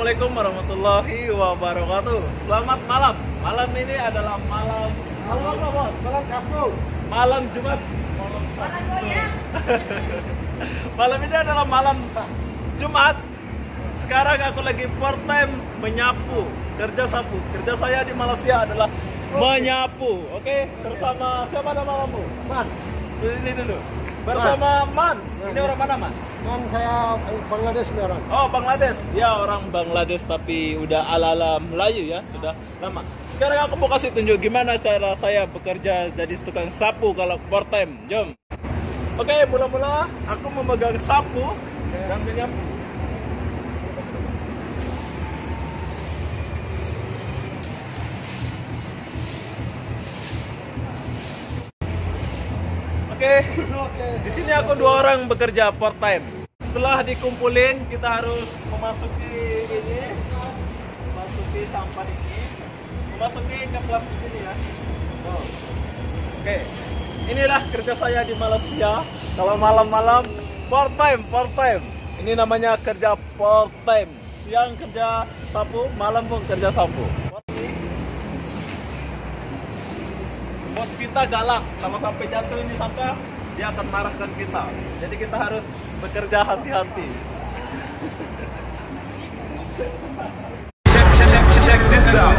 Assalamualaikum warahmatullahi wabarakatuh. Selamat malam. Malam ini adalah malam apa, Bos? Malam Sabtu. Malam Jumat. Malam ini adalah malam Jumat. Sekarang aku lagi part time menyapu, kerja sapu. Kerja saya di Malaysia adalah menyapu. Oke, bersama siapa nama kamu? Man. Sini dulu. Bersama Man. Ini orang mana, Man? Man, saya Bangladesh nih orang. Oh, Bangladesh. Dia orang Bangladesh tapi udah ala-ala Melayu ya, sudah lama. Sekarang aku mau kasih tunjuk gimana cara saya bekerja jadi tukang sapu kalau part time. Jom. Oke, mula-mula aku memegang sapu dan menyapu. Oke. Di sini aku 2 orang bekerja part time. Setelah dikumpulin, kita harus memasuki ini, memasuki sampah ini, memasuki ke plastik ini ya. Oh. Oke. Inilah kerja saya di Malaysia. Kalau malam-malam part time. Ini namanya kerja part time. Siang kerja sapu, malam pun kerja sapu. Bos kita galak, kalau sampai jatuh ini sampah, dia akan marahkan kita. Jadi kita harus bekerja hati-hati. Check this out.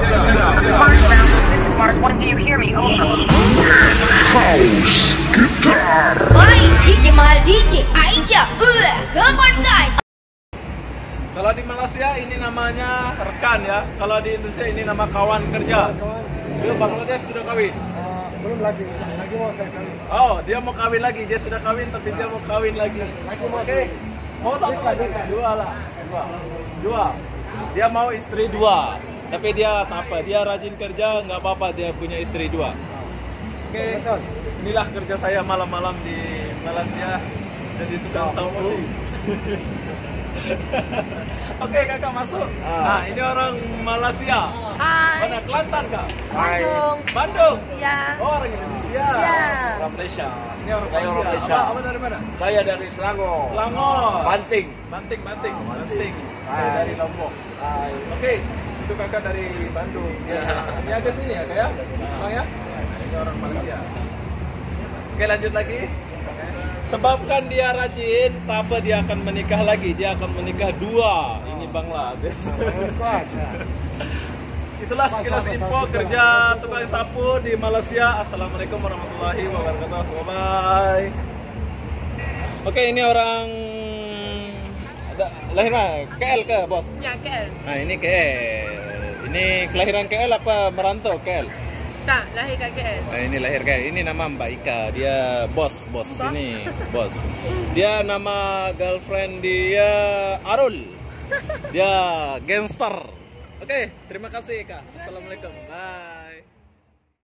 Mark, when do you hear me? House Guitar. Baik, DJ Mahal DJ Aija, come on guys. Kalau di Malaysia ini namanya rekan ya. Kalau di Indonesia ini nama kawan kerja. Dia Bangladesh sudah kawin. Belum lagi mau saya kawin. Oh, dia mau kawin lagi. Dia sudah kawin tapi dia mau kawin lagi. Oke. Mau satu lagi? Dua lah. Dua. Dia mau istri 2. Tapi dia tak apa. Dia rajin kerja, nggak apa-apa dia punya istri 2. Oke. Inilah kerja saya malam-malam di Malaysia. Jadi tukang sapu. Oke, kakak masuk. Nah, ini orang Malaysia. Hai. Mana Kelantan kak? Bandung. Bandung. Ya. Oh, orang Indonesia. Iya. Orang Malaysia. Ini orang Saya orang Malaysia. Malaysia. Apa dari mana? Saya dari Selangor. Selangor. Banting. Banting. Banting. Saya dari Lombok. Hai. Oke, itu kakak dari Bandung. Ya. Ini agak sini ya kak ya? Oh ya? Ini orang Malaysia. Oke, lanjut lagi. Sebabkan dia rajin, tak apa dia akan menikah lagi. Dia akan menikah 2. Ini Bangladesh. Itulah sekilas info kerja tukang sapu di Malaysia. Assalamualaikum warahmatullahi wabarakatuh. Bye. Oke, ini orang lahirnya KL ke, Bos? Ya, KL. Nah, ini KL. Ini kelahiran KL apa merantau KL? Tak, lahir kat KL. Nah, ini lahir KL. Ini nama Mbak Ika. Dia bos sini, bos. Dia nama girlfriend dia Arul. Dia gangster. Oke, terima kasih Kak. Assalamualaikum. Bye.